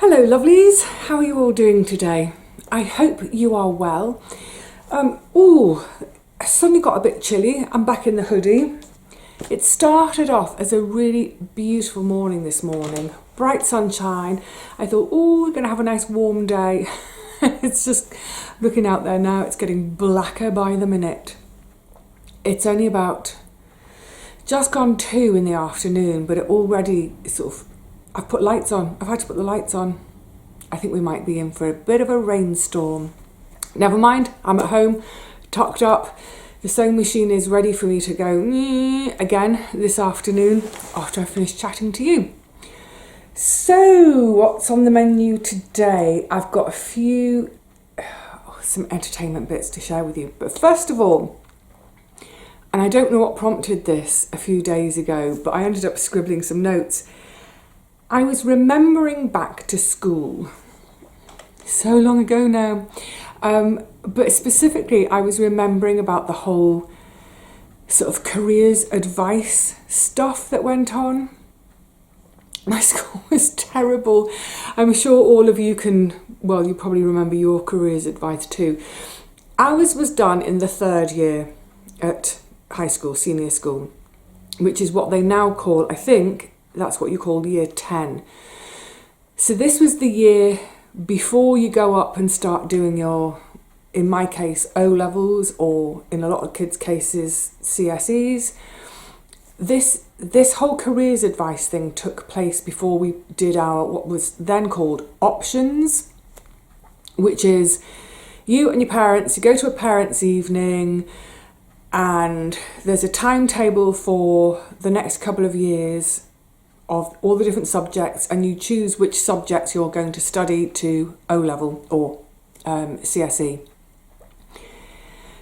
Hello lovelies, how are you all doing today? I hope you are well. I suddenly got a bit chilly. I'm back in the hoodie. It started off as a really beautiful morning this morning. Bright sunshine. I thought, we're going to have a nice warm day. It's just looking out there now, it's getting blacker by the minute. It's only about just gone 2 in the afternoon, but it already I've put lights on. I've had to put the lights on. I think we might be in for a bit of a rainstorm. Never mind, I'm at home, tucked up. The sewing machine is ready for me to go again this afternoon after I finish chatting to you. So, what's on the menu today? I've got some entertainment bits to share with you. But first of all, and I don't know what prompted this a few days ago, but I ended up scribbling some notes. I was remembering back to school, so long ago now, but specifically I was remembering about the whole sort of careers advice stuff that went on. My school was terrible. I'm sure all of you you probably remember your careers advice too. Ours was done in the 3rd year at high school, senior school, which is what they now call, I think, that's what you call year 10. So this was the year before you go up and start doing your, in my case, O-levels, or in a lot of kids' cases, CSEs. This whole careers advice thing took place before we did our, what was then called options, which is you and your parents, you go to a parents' evening, and there's a timetable for the next couple of years of all the different subjects, and you choose which subjects you're going to study to O-level or CSE.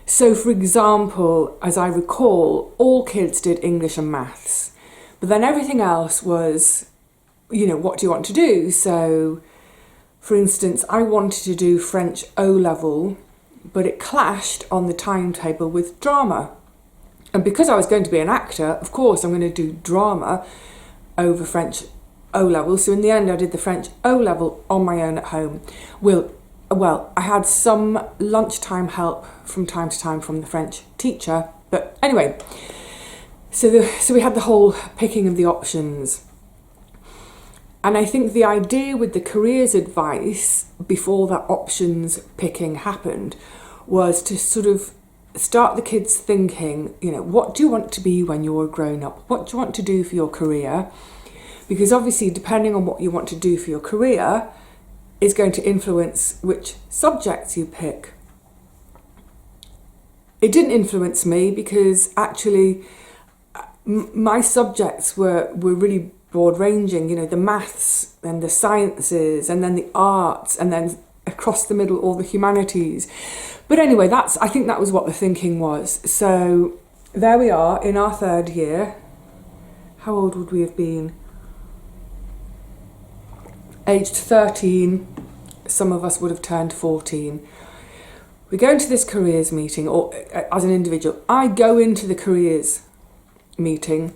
So for example, as I recall, all kids did English and maths, but then everything else was, what do you want to do? So for instance, I wanted to do French O-level, but it clashed on the timetable with drama. And because I was going to be an actor, of course I'm going to do drama over French O-level. So in the end I did the French O-level on my own at home. Well, I had some lunchtime help from time to time from the French teacher. But anyway, so we had the whole picking of the options. And I think the idea with the careers advice before that options picking happened was to sort of start the kids thinking, what do you want to be when you're grown up? What do you want to do for your career? Because obviously, depending on what you want to do for your career is going to influence which subjects you pick. It didn't influence me because actually my subjects were really broad ranging, the maths and the sciences and then the arts and then across the middle all the humanities. But anyway, I think that was what the thinking was. So there we are in our 3rd year. How old would we have been? Aged 13. Some of us would have turned 14. We go into this careers meeting, or as an individual, I go into the careers meeting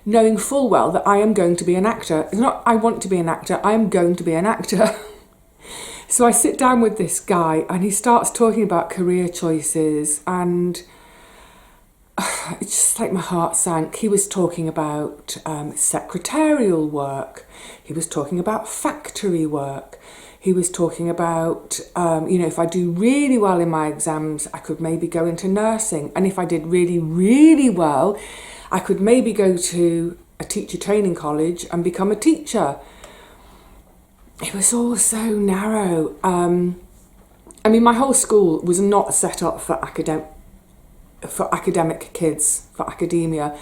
knowing full well that I am going to be an actor. It's not I want to be an actor, I am going to be an actor. So I sit down with this guy and he starts talking about career choices, and it's just like my heart sank. He was talking about secretarial work. He was talking about factory work. He was talking about, if I do really well in my exams, I could maybe go into nursing. And if I did really, really well, I could maybe go to a teacher training college and become a teacher. It was all so narrow. My whole school was not set up for academic kids, for academia.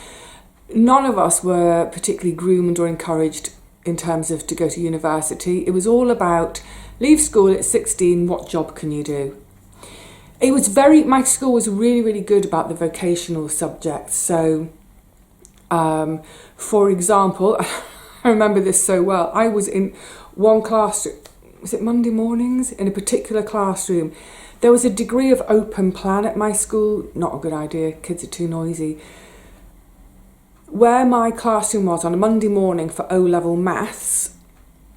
None of us were particularly groomed or encouraged in terms of to go to university. It was all about leave school at 16, what job can you do? My school was really, really good about the vocational subjects. So, for example, I remember this so well. I was in one classroom, was it Monday mornings? In a particular classroom, there was a degree of open plan at my school. Not a good idea, kids are too noisy. Where my classroom was on a Monday morning for O-level maths,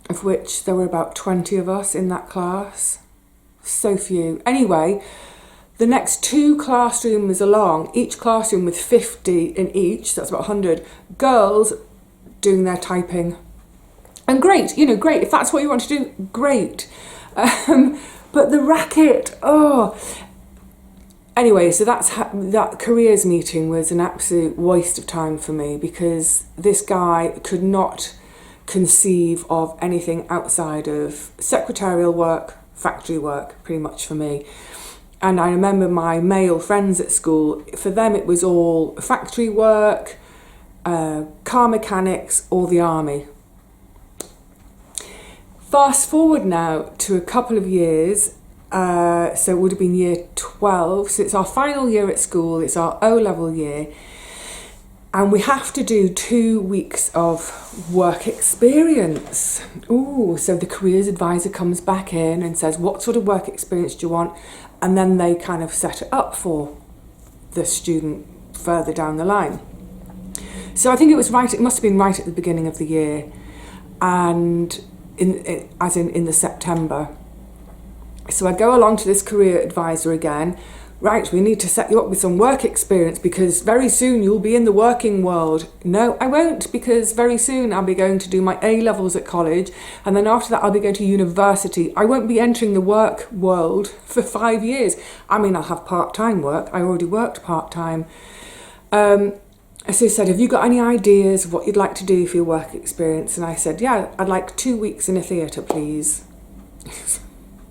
of which there were about 20 of us in that class. So few. Anyway, the next 2 classrooms along, each classroom with 50 in each, that's about 100, girls doing their typing. And great, great. If that's what you want to do, great. But the racket, Anyway, so that careers meeting was an absolute waste of time for me, because this guy could not conceive of anything outside of secretarial work, factory work, pretty much for me. And I remember my male friends at school, for them it was all factory work, car mechanics, or the army. Fast forward now to a couple of years, so it would have been year 12, so it's our final year at school, it's our O-level year, and we have to do 2 weeks of work experience. Ooh, so the careers advisor comes back in and says, what sort of work experience do you want? And then they kind of set it up for the student further down the line. So I think it must have been right at the beginning of the year, and in the September. So I go along to this career advisor again. Right, we need to set you up with some work experience because very soon you'll be in the working world. No, I won't, because very soon I'll be going to do my A-levels at college, and then after that I'll be going to university. I won't be entering the work world for 5 years. I mean, I'll have part-time work. I already worked part-time. So he said, have you got any ideas of what you'd like to do for your work experience? And I said, yeah, I'd like 2 weeks in a theatre, please.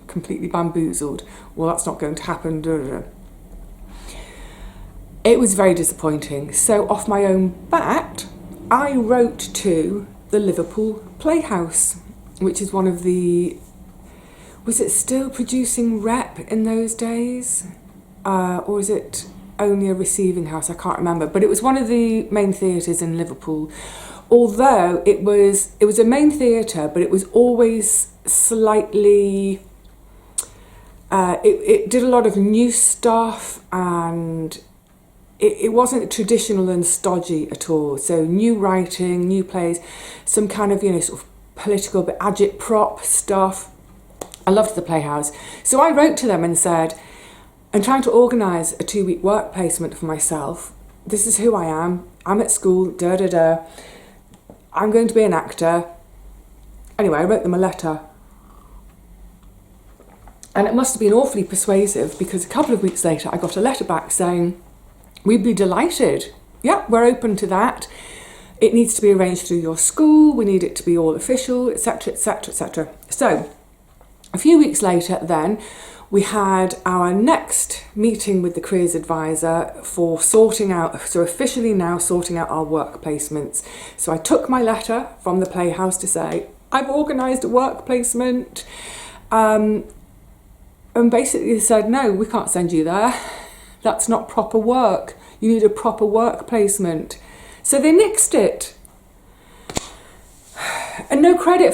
Completely bamboozled. Well, that's not going to happen. It was very disappointing. So off my own bat, I wrote to the Liverpool Playhouse, which is one of the... Was it still producing rep in those days? Or is it only a receiving house? I can't remember. But it was one of the main theatres in Liverpool. Although it was a main theatre, but it was always slightly... It did a lot of new stuff, and it wasn't traditional and stodgy at all. So new writing, new plays, some kind of, sort of political but agitprop stuff. I loved the Playhouse. So I wrote to them and said, I'm trying to organise a 2-week work placement for myself. This is who I am. I'm at school, I'm going to be an actor. Anyway, I wrote them a letter. And it must have been awfully persuasive, because a couple of weeks later I got a letter back saying, we'd be delighted. Yeah, we're open to that. It needs to be arranged through your school. We need it to be all official, etc., etc., etc. So a few weeks later then, we had our next meeting with the careers advisor for officially now sorting out our work placements. So I took my letter from the Playhouse to say, I've organised a work placement. And basically they said, no, we can't send you there. That's not proper work. You need a proper work placement. So they nixed it. And no credit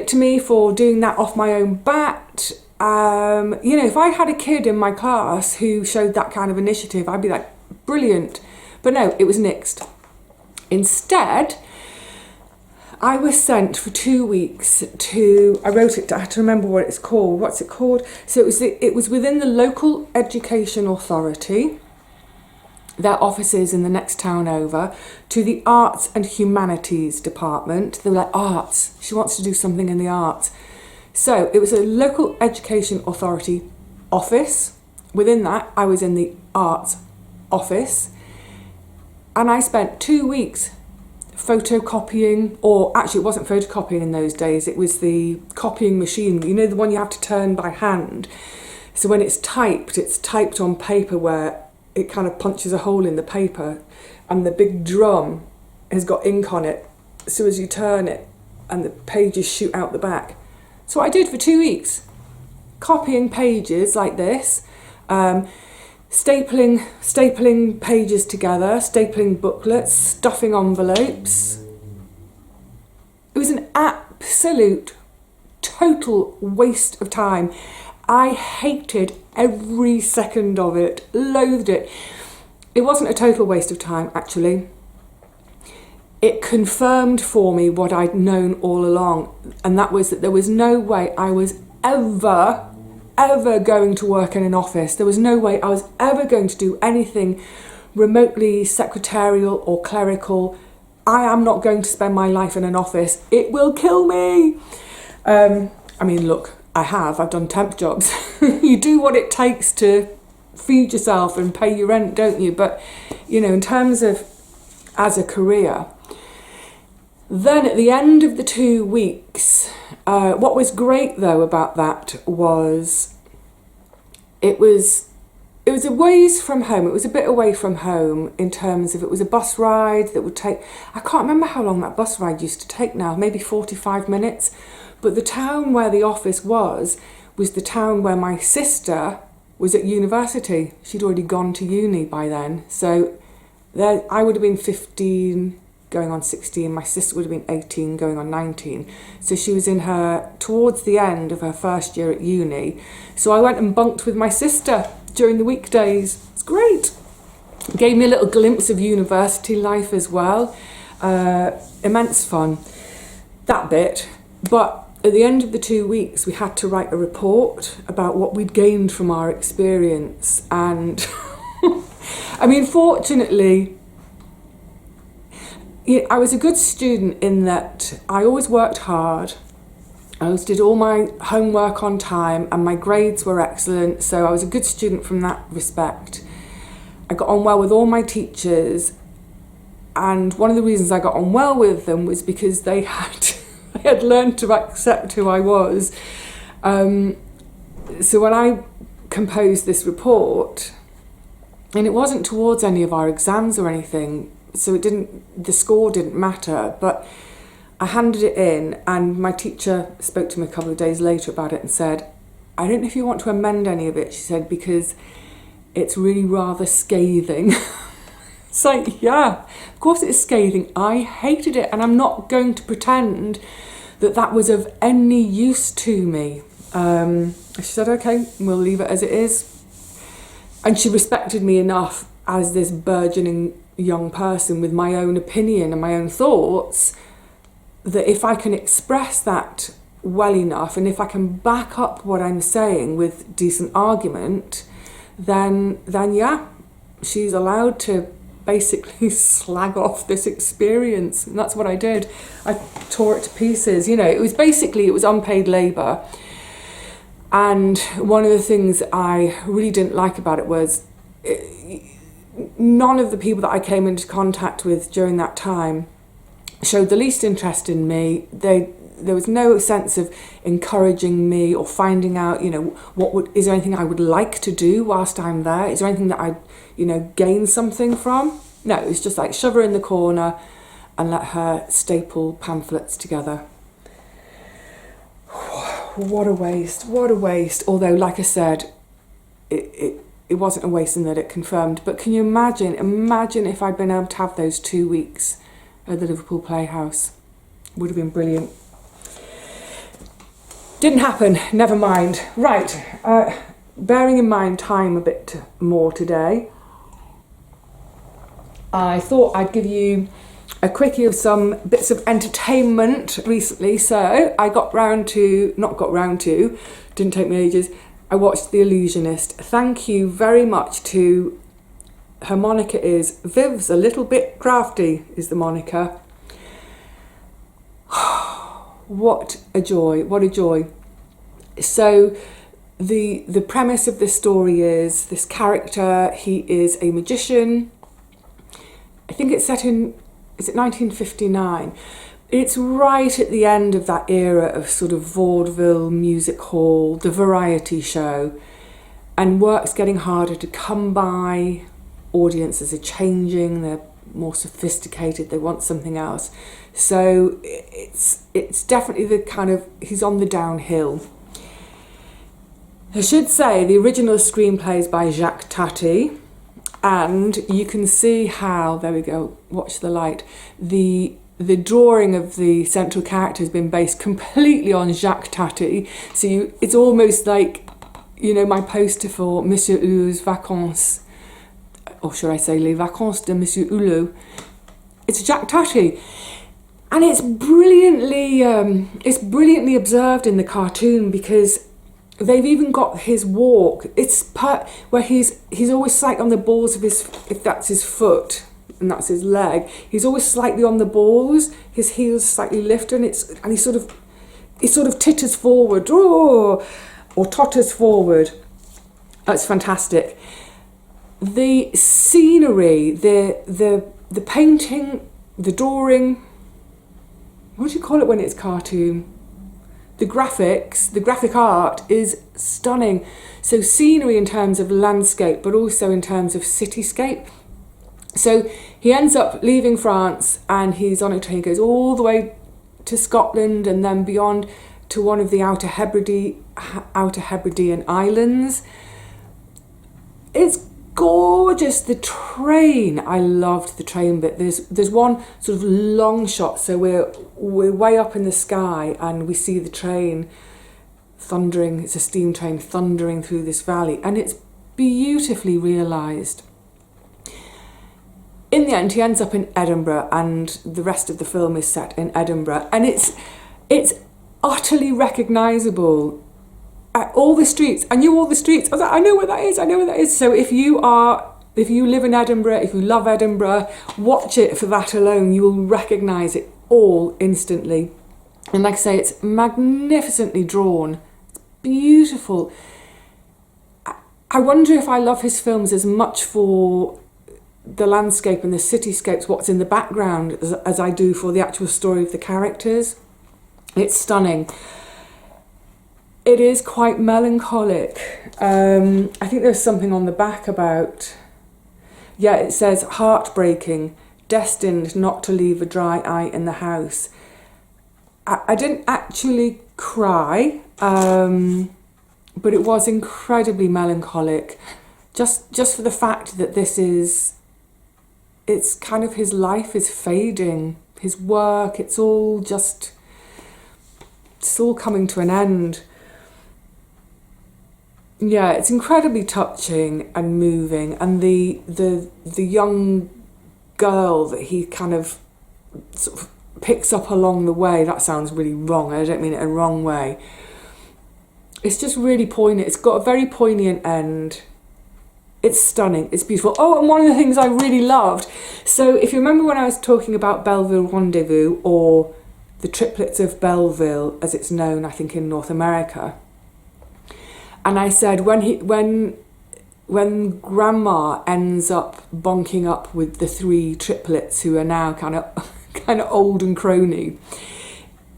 to me for doing that off my own bat. If I had a kid in my class who showed that kind of initiative, I'd be like, brilliant. But no, it was nixed. Instead, I was sent for 2 weeks I had to remember what it's called. What's it called? So it was within the local education authority, their offices in the next town over, to the arts and humanities department. They were like, arts. She wants to do something in the arts. So it was a local education authority office. Within that, I was in the arts office. And I spent 2 weeks photocopying, or actually it wasn't photocopying in those days, it was the copying machine, the one you have to turn by hand. So when it's typed on paper where it kind of punches a hole in the paper, and the big drum has got ink on it, so as you turn it and the pages shoot out the back. So what I did for 2 weeks, copying pages like this, stapling pages together, stapling booklets, stuffing envelopes. It was an absolute, total waste of time. I hated every second of it, loathed it. It wasn't a total waste of time, actually. it confirmed for me what I'd known all along, and that was that there was no way I was ever going to work in an office. There was no way I was ever going to do anything remotely secretarial or clerical. I am not going to spend my life in an office. It will kill me. I mean, look, I've done temp jobs. You do what it takes to feed yourself and pay your rent, don't you? But, you know, in terms of as a career, then at the end of the 2 weeks, what was great though about that was it was a ways from home. It was a bit away from home in terms of it was a bus ride that would take, I can't remember how long that bus ride used to take now, maybe 45 minutes. But the town where the office was the town where my sister was at university. She'd already gone to uni by then. So there, I would have been 15, going on 16. My sister would have been 18, going on 19. So she was towards the end of her first year at uni. So I went and bunked with my sister during the weekdays. It's great. It gave me a little glimpse of university life as well. Immense fun, that bit. But at the end of the 2 weeks, we had to write a report about what we'd gained from our experience. And I mean, fortunately, I was a good student in that I always worked hard. I always did all my homework on time and my grades were excellent. So I was a good student from that respect. I got on well with all my teachers. And one of the reasons I got on well with them was because they had learned to accept who I was. So when I composed this report, and it wasn't towards any of our exams or anything, so the score didn't matter, but I handed it in and my teacher spoke to me a couple of days later about it and said, I don't know if you want to amend any of it, she said, because it's really rather scathing. It's like, yeah, of course it's scathing. I hated it, and I'm not going to pretend that was of any use to me. She said, okay, we'll leave it as it is. And she respected me enough as this burgeoning young person with my own opinion and my own thoughts, that if I can express that well enough, and if I can back up what I'm saying with decent argument, then yeah, she's allowed to basically slag off this experience. And that's what I did. I tore it to pieces. You know, it was unpaid labour. And one of the things I really didn't like about it was none of the people that I came into contact with during that time showed the least interest in me. There was no sense of encouraging me or finding out, you know, is there anything I would like to do whilst I'm there? Is there anything that I'd, you know, gain something from? No, it's just like shove her in the corner and let her staple pamphlets together. What a waste, what a waste. Although, like I said, it wasn't a waste in that it confirmed. But can you imagine if I'd been able to have those 2 weeks at the Liverpool Playhouse? Would have been brilliant. Didn't happen, never mind. Right, bearing in mind time a bit more today, I thought I'd give you a quickie of some bits of entertainment recently. So I didn't take me ages, I watched The Illusionist. Thank you very much to, her moniker is Viv's a Little Bit Crafty is the moniker. What a joy, what a joy. So the premise of this story is this character, he is a magician. I think it's set in, is it 1959? It's right at the end of that era of sort of vaudeville, music hall, the variety show, and work's getting harder to come by. Audiences are changing, they're more sophisticated, they want something else. So it's definitely the kind of, he's on the downhill. I should say the original screenplay is by Jacques Tati, and you can see how, there we go, watch the light, the drawing of the central character has been based completely on Jacques Tati. So it's almost like, you know, my poster for Monsieur Hulot's Vacances, or should I say Les Vacances de Monsieur Hulot. It's Jacques Tati. And it's brilliantly observed in the cartoon, because they've even got his walk. It's where he's always slightly on the balls of his, if that's his foot and that's his leg, he's always slightly on the balls. His heels slightly lifted, and he sort of titters forward, or totters forward. That's fantastic. The scenery, the painting, the drawing. What do you call it when it's cartoon? The graphics, the graphic art is stunning. So scenery in terms of landscape, but also in terms of cityscape. So he ends up leaving France, and he's on a train, goes all the way to Scotland and then beyond to one of the Outer Hebridean islands. It's gorgeous. The train, I loved the train bit. There's one sort of long shot, so we're way up in the sky and we see the train thundering. It's a steam train thundering through this valley, and it's beautifully realised. In the end, he ends up in Edinburgh, and the rest of the film is set in Edinburgh, and it's utterly recognisable. All the streets, I knew all the streets. I was like, I know where that is. So if you live in Edinburgh, if you love Edinburgh, watch it for that alone. You will recognise it all instantly. And like I say, it's magnificently drawn. It's beautiful. I wonder if I love his films as much for the landscape and the cityscapes, what's in the background, as I do for the actual story of the characters. It's stunning. It is quite melancholic. I think there's something on the back about, it says heartbreaking, destined not to leave a dry eye in the house. I didn't actually cry, but it was incredibly melancholic, just for the fact that it's kind of, his life is fading, his work, it's all coming to an end. Yeah, it's incredibly touching and moving, and the young girl that he kind of sort of picks up along the way, that sounds really wrong, I don't mean it in a wrong way. It's just really poignant. It's got a very poignant end. It's stunning, it's beautiful. Oh, and one of the things I really loved, so if you remember when I was talking about Belleville Rendezvous, or the triplets of Belleville as it's known, I think, in North America, and I said when Grandma ends up bonking up with the three triplets who are now kind of old and crony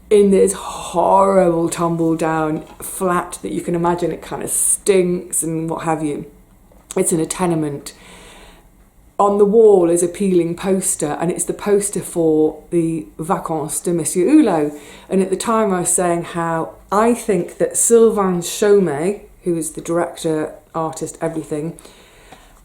in this horrible tumble down flat that you can imagine, it kind of stinks and what have you. It's in a tenement. On the wall is a peeling poster, and it's the poster for the Vacances de Monsieur Hulot. And at the time I was saying how I think that Sylvain Chomet, who is the director, artist, everything,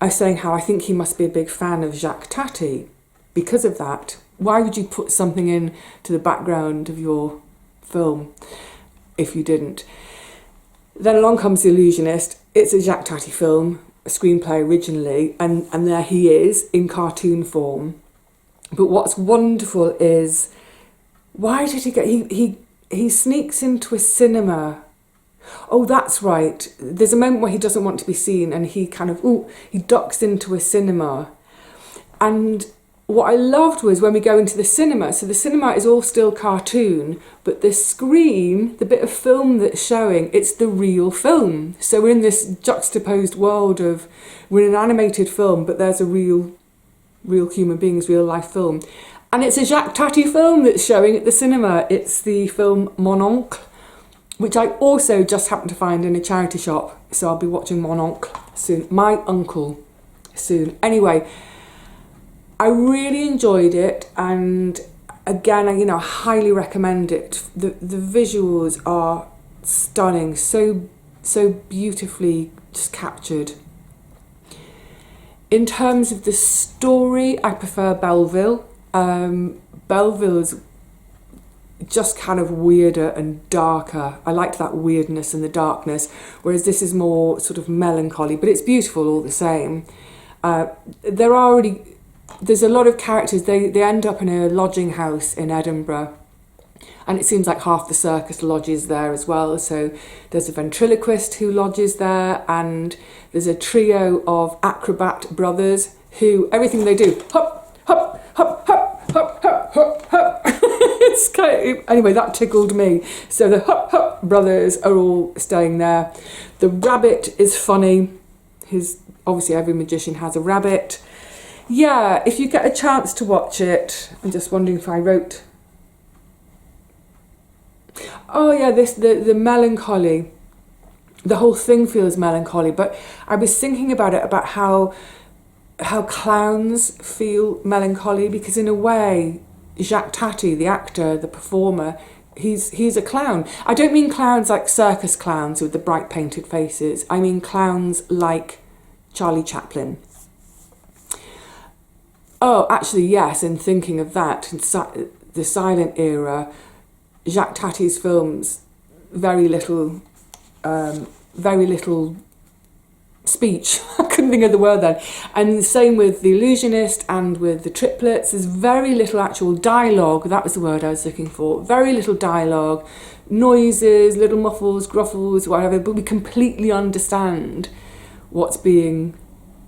I was saying how I think he must be a big fan of Jacques Tati because of that. Why would you put something in to the background of your film if you didn't? Then along comes The Illusionist. It's a Jacques Tati film, a screenplay originally, and there he is in cartoon form. But what's wonderful is, why did he get... He sneaks into a cinema. Oh, that's right. There's a moment where he doesn't want to be seen, and he he ducks into a cinema. And what I loved was when we go into the cinema, so the cinema is all still cartoon, but the screen, the bit of film that's showing, it's the real film. So we're in this juxtaposed world of, we're in an animated film, but there's a real human beings, real life film. And it's a Jacques Tati film that's showing at the cinema. It's the film Mon Oncle, which I also just happened to find in a charity shop. So I'll be watching Mon Oncle soon. My Uncle soon. Anyway, I really enjoyed it, and again, I highly recommend it. The visuals are stunning, so beautifully just captured. In terms of the story, I prefer Belleville. Belleville is just kind of weirder and darker. I liked that weirdness and the darkness, whereas this is more sort of melancholy, but it's beautiful all the same. There are already there's a lot of characters. They end up in a lodging house in Edinburgh, and it seems like half the circus lodges there as well. So there's a ventriloquist who lodges there, and there's a trio of acrobat brothers who, everything they do, hop, hop, hop, hop, hop, hop, hop, hop. It's kind of, anyway, that tickled me. So the hop, hop brothers are all staying there. The rabbit is funny. Obviously every magician has a rabbit. Yeah, if you get a chance to watch it, I'm just wondering if I wrote... Oh yeah, the melancholy. The whole thing feels melancholy, but I was thinking about it, about how clowns feel melancholy, because in a way, Jacques Tati, the actor, the performer, he's a clown. I don't mean clowns like circus clowns with the bright painted faces. I mean clowns like Charlie Chaplin. Oh, actually, yes, and thinking of that, in the silent era, Jacques Tati's films, very little speech. I couldn't think of the word then. And the same with The Illusionist and with The Triplets. There's very little actual dialogue. That was the word I was looking for. Very little dialogue, noises, little muffles, gruffles, whatever, but we completely understand what's being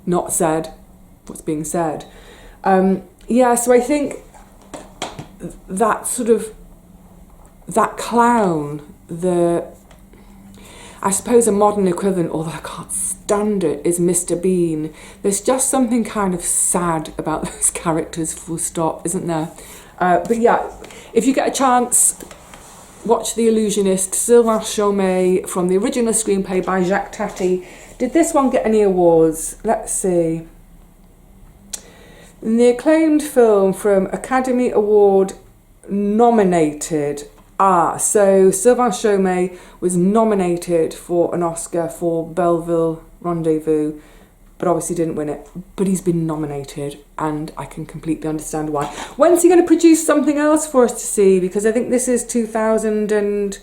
not said, what's being said. Yeah, so I think that sort of, that clown, I suppose a modern equivalent, although I can't stand it, is Mr. Bean. There's just something kind of sad about those characters, full stop, isn't there? But yeah, if you get a chance, watch The Illusionist, Sylvain Chomet, from the original screenplay by Jacques Tati. Did this one get any awards? Let's see. The acclaimed film from Academy Award nominated. So Sylvain Chomet was nominated for an Oscar for Belleville Rendezvous, but obviously didn't win it. But he's been nominated, and I can completely understand why. When's he going to produce something else for us to see? Because I think this is 2000 and...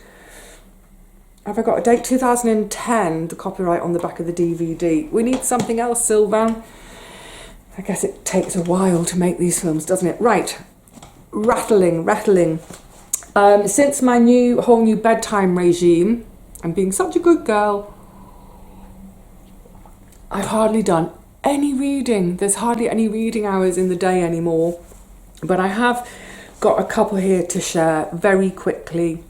Have I got a date? 2010, the copyright on the back of the DVD. We need something else, Sylvain. I guess it takes a while to make these films, doesn't it? Right, rattling. Since my whole new bedtime regime, I'm being such a good girl, I've hardly done any reading. There's hardly any reading hours in the day anymore. But I have got a couple here to share very quickly.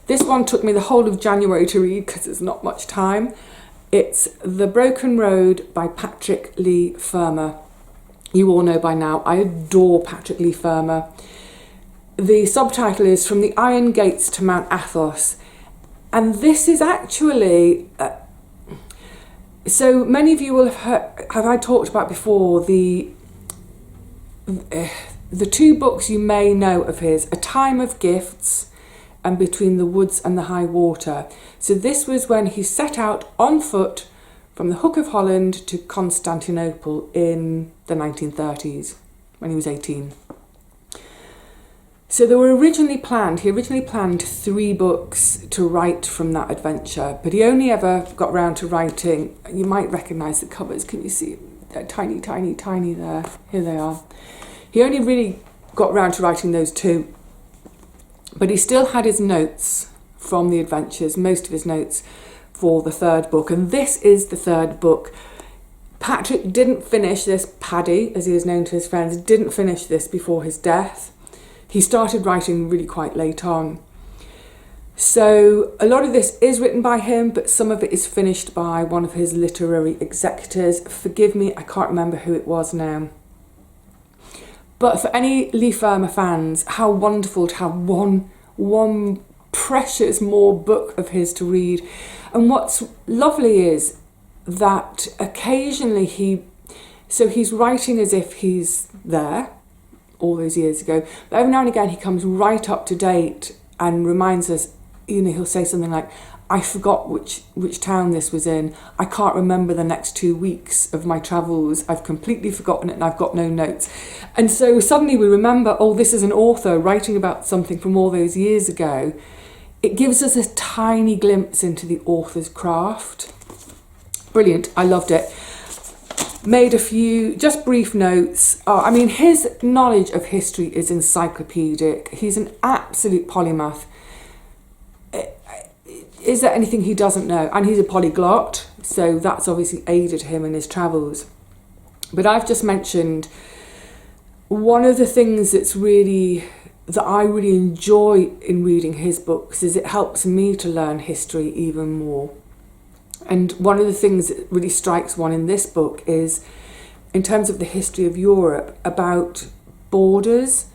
This one took me the whole of January to read because there's not much time. It's The Broken Road by Patrick Leigh Fermor. You all know by now, I adore Patrick Leigh Fermor. The subtitle is From the Iron Gates to Mount Athos. And this is actually... so many of you will have heard, have I talked about before, the two books you may know of his, A Time of Gifts and Between the Woods and the High Water. So this was when he set out on foot from the Hook of Holland to Constantinople in the 1930s, when he was 18. So he originally planned 3 books to write from that adventure, but he only ever got round to writing, you might recognise the covers, can you see? They're tiny, tiny, tiny there. Here they are. He only really got round to writing those 2, but he still had his notes from the adventures, most of his notes, for the 3rd book, and this is the 3rd book. Patrick didn't finish this, Paddy, as he is known to his friends, didn't finish this before his death. He started writing really quite late on. So a lot of this is written by him, but some of it is finished by one of his literary executors. Forgive me, I can't remember who it was now. But for any Leigh Fermor fans, how wonderful to have one precious more book of his to read. And what's lovely is that occasionally he's writing as if he's there all those years ago, but every now and again he comes right up to date and reminds us, he'll say something like, I forgot which town this was in, I can't remember the next 2 weeks of my travels, I've completely forgotten it and I've got no notes. And so suddenly we remember, oh, this is an author writing about something from all those years ago. It gives us a tiny glimpse into the author's craft. Brilliant, I loved it. made a few just brief notes. I mean, his knowledge of history is encyclopedic. He's an absolute polymath. Is there anything he doesn't know? And he's a polyglot, so that's obviously aided him in his travels. But I've just mentioned one of the things that I really enjoy in reading his books is it helps me to learn history even more. And one of the things that really strikes one in this book is, in terms of the history of Europe, about borders.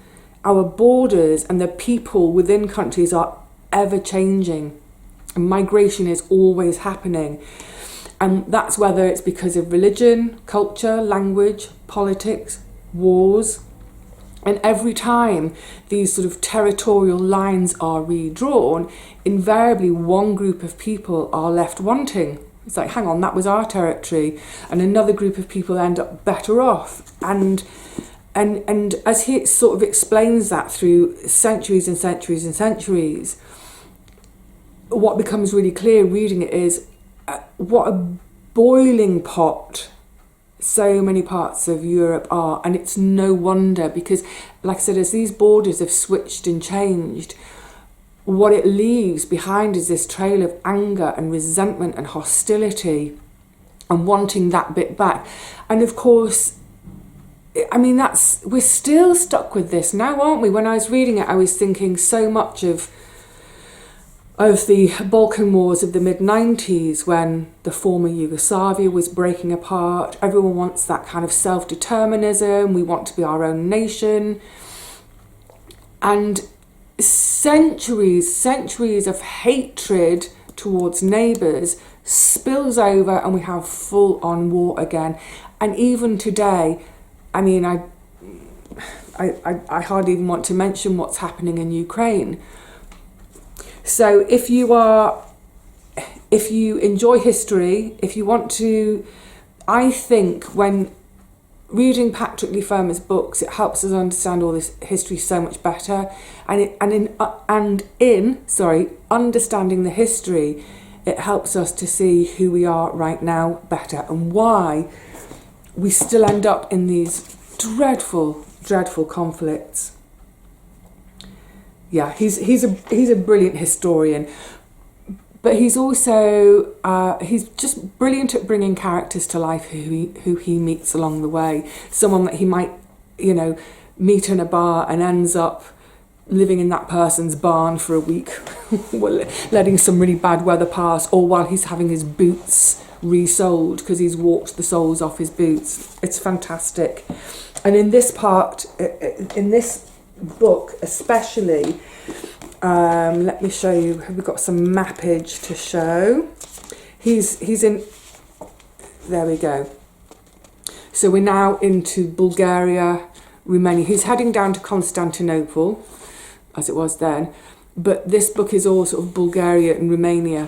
Our borders and the people within countries are ever changing. And migration is always happening. And that's whether it's because of religion, culture, language, politics, wars. And every time these sort of territorial lines are redrawn, invariably one group of people are left wanting. It's like, hang on, that was our territory. And another group of people end up better off. And as he sort of explains that through centuries and centuries and centuries, what becomes really clear reading it is what a boiling pot so many parts of Europe are. And it's no wonder, because, like I said, as these borders have switched and changed, what it leaves behind is this trail of anger and resentment and hostility and wanting that bit back. And of course, I mean, we're still stuck with this now, aren't we? When I was reading it, I was thinking so much of the Balkan Wars of the mid-90s, when the former Yugoslavia was breaking apart. Everyone wants that kind of self-determinism. We want to be our own nation. And centuries of hatred towards neighbours spills over, and we have full-on war again. And even today, I mean, I hardly even want to mention what's happening in Ukraine. So if you enjoy history, if you want to, I think when reading Patrick Leigh-Fermor's books, it helps us understand all this history so much better. In understanding the history, it helps us to see who we are right now better, and why we still end up in these dreadful conflicts. Yeah, he's a brilliant historian, but he's also he's just brilliant at bringing characters to life who he meets along the way. Someone that he might, meet in a bar and ends up living in that person's barn for a week, letting some really bad weather pass, or while he's having his boots resoled because he's walked the soles off his boots. It's fantastic. And in this book especially, let me show you, we've got some mappage to show. He's in, there we go. So we're now into Bulgaria, Romania. He's heading down to Constantinople, as it was then, but this book is all sort of Bulgaria and Romania.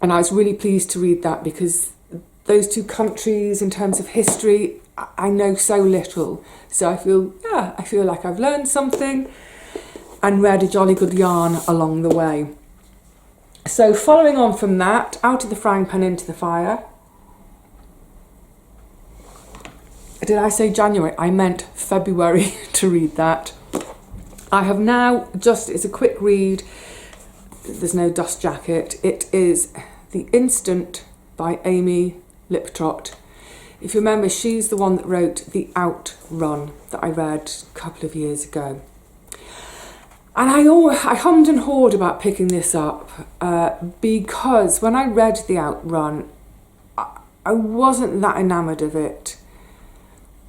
And I was really pleased to read that, because those two countries, in terms of history, I know so little. So I feel like I've learned something and read a jolly good yarn along the way. So following on from that, out of the frying pan into the fire. Did I say January? I meant February to read that. I have now it's a quick read. There's no dust jacket. It is The Instant by Amy Liptrot. If you remember, she's the one that wrote The Outrun that I read a couple of years ago. And I hummed and hawed about picking this up because when I read The Outrun, I wasn't that enamoured of it.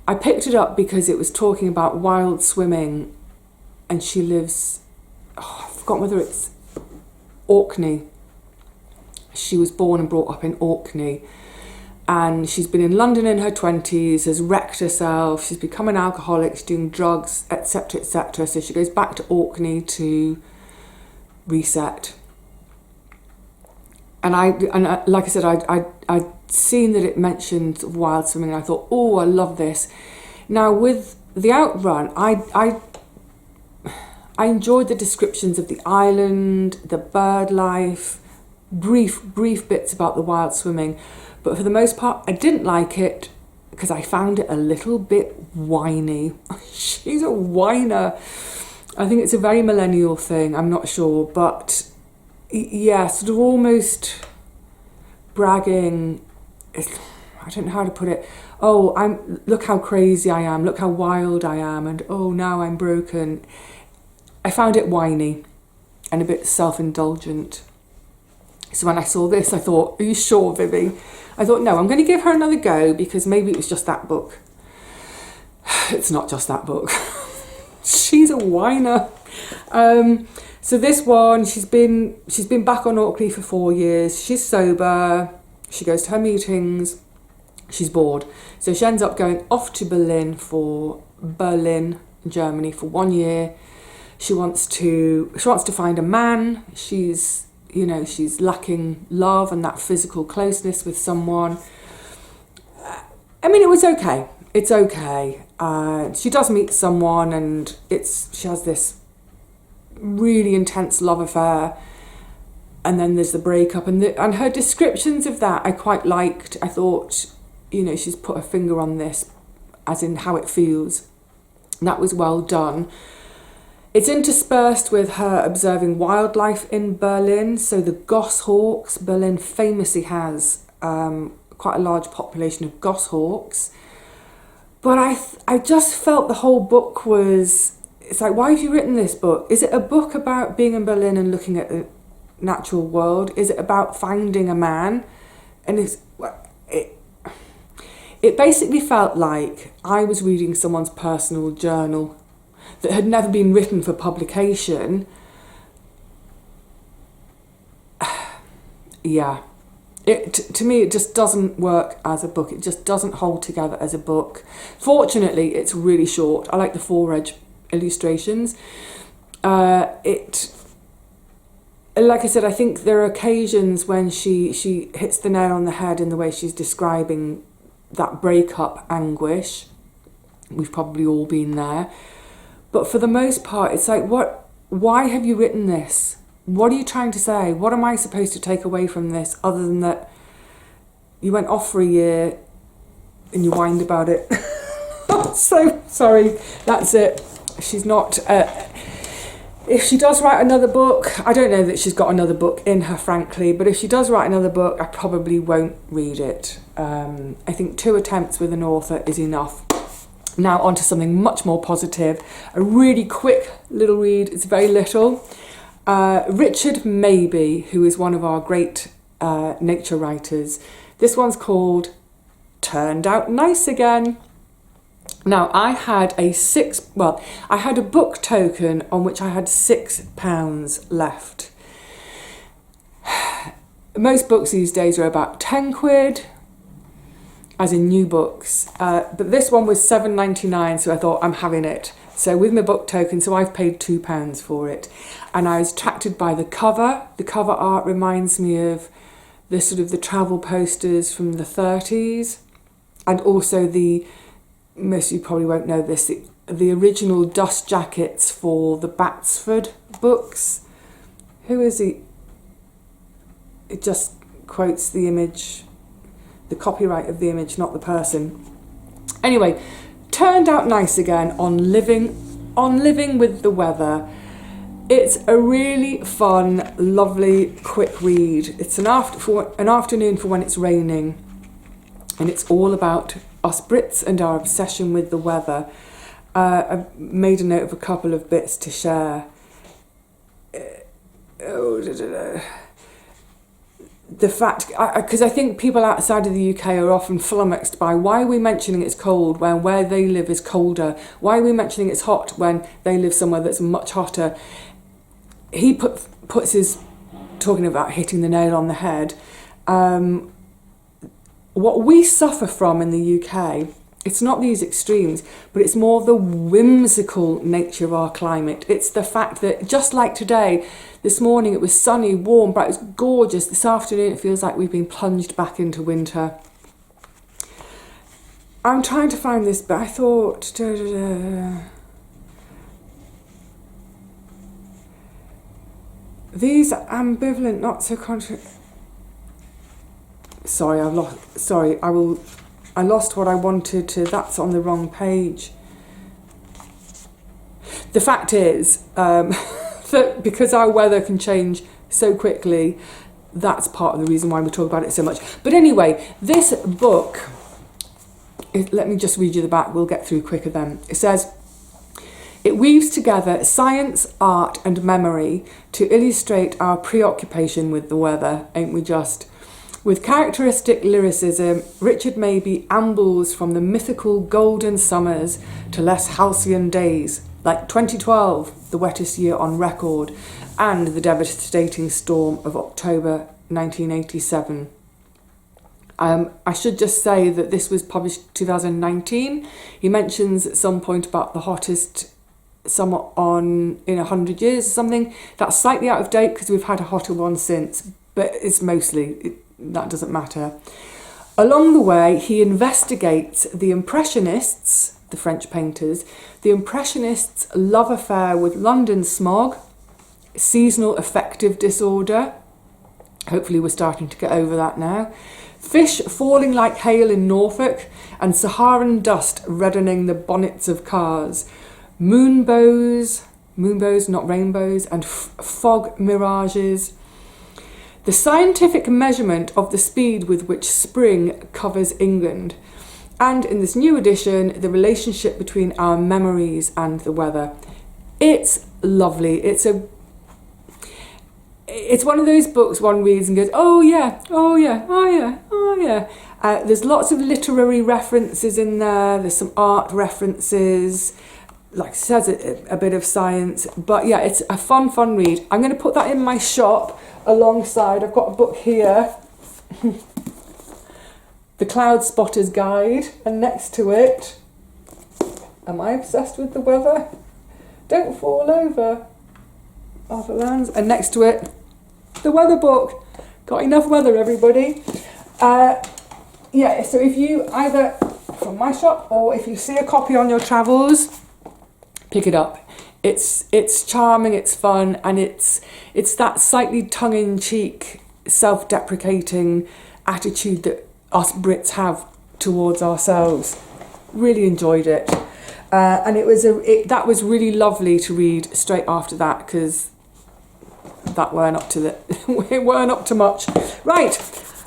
I picked it up because it was talking about wild swimming, and she lives, I've forgotten whether it's Orkney. She was born and brought up in Orkney. And she's been in London in her 20s, has wrecked herself, she's become an alcoholic, she's doing drugs, etc., etc. So she goes back to Orkney to reset. And like I said, I'd seen that it mentioned wild swimming, and I thought, oh, I love this. Now with The Outrun, I enjoyed the descriptions of the island, the bird life, brief bits about the wild swimming. But for the most part, I didn't like it because I found it a little bit whiny. She's a whiner. I think it's a very millennial thing, I'm not sure, but yeah, sort of almost bragging. I don't know how to put it. Oh, look how crazy I am, look how wild I am, and oh, now I'm broken. I found it whiny and a bit self-indulgent. So when I saw this, I thought, are you sure, Vivi? I thought, no, I'm going to give her another go, because maybe it was just that book. It's not just that book. She's a whiner. So this one, she's been back on Orkney for 4 years. She's sober. She goes to her meetings. She's bored. So she ends up going off to Berlin, Germany, for 1 year. She wants to find a man. She's lacking love and that physical closeness with someone. I mean, it was okay. It's okay. She does meet someone, and she has this really intense love affair, and then there's the breakup, and her descriptions of that I quite liked. I thought, she's put her finger on this, as in how it feels. And that was well done. It's interspersed with her observing wildlife in Berlin. So the goshawks, Berlin famously has quite a large population of goshawks. But I just felt the whole book it's like, why have you written this book? Is it a book about being in Berlin and looking at the natural world? Is it about finding a man? And it basically felt like I was reading someone's personal journal that had never been written for publication. Yeah. To me, it just doesn't work as a book. It just doesn't hold together as a book. Fortunately, it's really short. I like the four-edge illustrations. Like I said, I think there are occasions when she hits the nail on the head in the way she's describing that breakup anguish. We've probably all been there. But for the most part, it's like, why have you written this? What are you trying to say? What am I supposed to take away from this, other than that you went off for a year and you whined about it? So sorry, that's it. She's not... if she does write another book, I don't know that she's got another book in her, frankly, but if she does write another book, I probably won't read it. I think 2 attempts with an author is enough. Now on to something much more positive. A really quick little read. It's very little. Richard Mabey, who is one of our great nature writers. This one's called Turned Out Nice Again. Now I had a book token on which I had £6 left. Most books these days are about 10 quid. As in new books, but this one was £7.99, so I thought, I'm having it. So with my book token, so I've paid £2 for it, and I was attracted by the cover. The cover art reminds me of the travel posters from the 30s, and also most of you probably won't know this, the original dust jackets for the Batsford books. Who is he? It just quotes the image. The copyright of the image, not the person. Anyway, Turned Out Nice Again on living with the weather. It's a really fun, lovely, quick read. It's an afternoon for when it's raining, and it's all about us Brits and our obsession with the weather. I've made a note of a couple of bits to share. The fact, because I think people outside of the UK are often flummoxed by, why are we mentioning it's cold when where they live is colder? Why are we mentioning it's hot when they live somewhere that's much hotter? He puts his, talking about hitting the nail on the head, what we suffer from in the UK, it's not these extremes, but it's more the whimsical nature of our climate. It's the fact that, just like today, this morning it was sunny, warm, bright, it was gorgeous. This afternoon it feels like we've been plunged back into winter. I'm trying to find this, but I thought... These ambivalent, not so contrary... Sorry, I will I lost what I wanted to, that's on the wrong page. The fact is that because our weather can change so quickly, that's part of the reason why we talk about it so much. But anyway, this book, let me just read you the back, we'll get through quicker then. It says, it weaves together science, art and memory to illustrate our preoccupation with the weather, ain't we just? With characteristic lyricism, Richard Mabey ambles from the mythical golden summers to less halcyon days, like 2012, the wettest year on record, and the devastating storm of October 1987. I should just say that this was published 2019. He mentions at some point about the hottest summer in 100 years or something. That's slightly out of date because we've had a hotter one since, but it's mostly, that doesn't matter. Along the way, he investigates the Impressionists, the French painters, the Impressionists' love affair with London smog, seasonal affective disorder, hopefully we're starting to get over that now, fish falling like hail in Norfolk, and Saharan dust reddening the bonnets of cars, moonbows, not rainbows, and fog mirages. The scientific measurement of the speed with which spring covers England, and in this new edition, the relationship between our memories and the weather. It's lovely. It's one of those books one reads and goes, oh yeah, oh yeah, oh yeah, oh yeah. There's lots of literary references in there. There's some art references. Like it says, a bit of science. But yeah, it's a fun read. I'm going to put that in my shop alongside. I've got a book here. The Cloud Spotter's Guide. And next to it, am I obsessed with the weather? Don't fall over. Other lands. And next to it, the weather book. Got enough weather, everybody. Yeah, so if you either from my shop or if you see a copy on your travels, pick it up. It's charming, it's fun, and it's that slightly tongue-in-cheek, self-deprecating attitude that us Brits have towards ourselves. Really enjoyed it. And that was really lovely to read straight after that, because that weren't up to it weren't up to much. Right,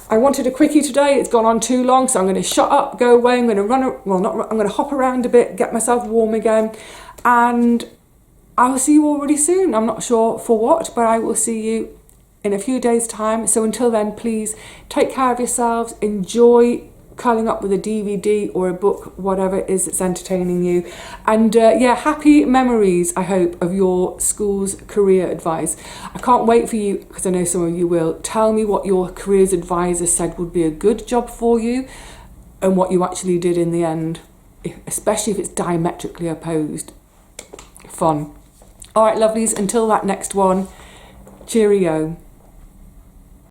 I wanted a quickie today. It's gone on too long, so I'm going to shut up, go away. I'm going to I'm going to hop around a bit, get myself warm again, and I will see you all really soon. I'm not sure for what, but I will see you in a few days' time. So until then, please take care of yourselves. Enjoy curling up with a DVD or a book, whatever it is that's entertaining you. And yeah, happy memories, I hope, of your school's career advice. I can't wait for you, because I know some of you will, tell me what your careers advisor said would be a good job for you and what you actually did in the end, especially if it's diametrically opposed. Fun. All right, lovelies, until that next one, cheerio.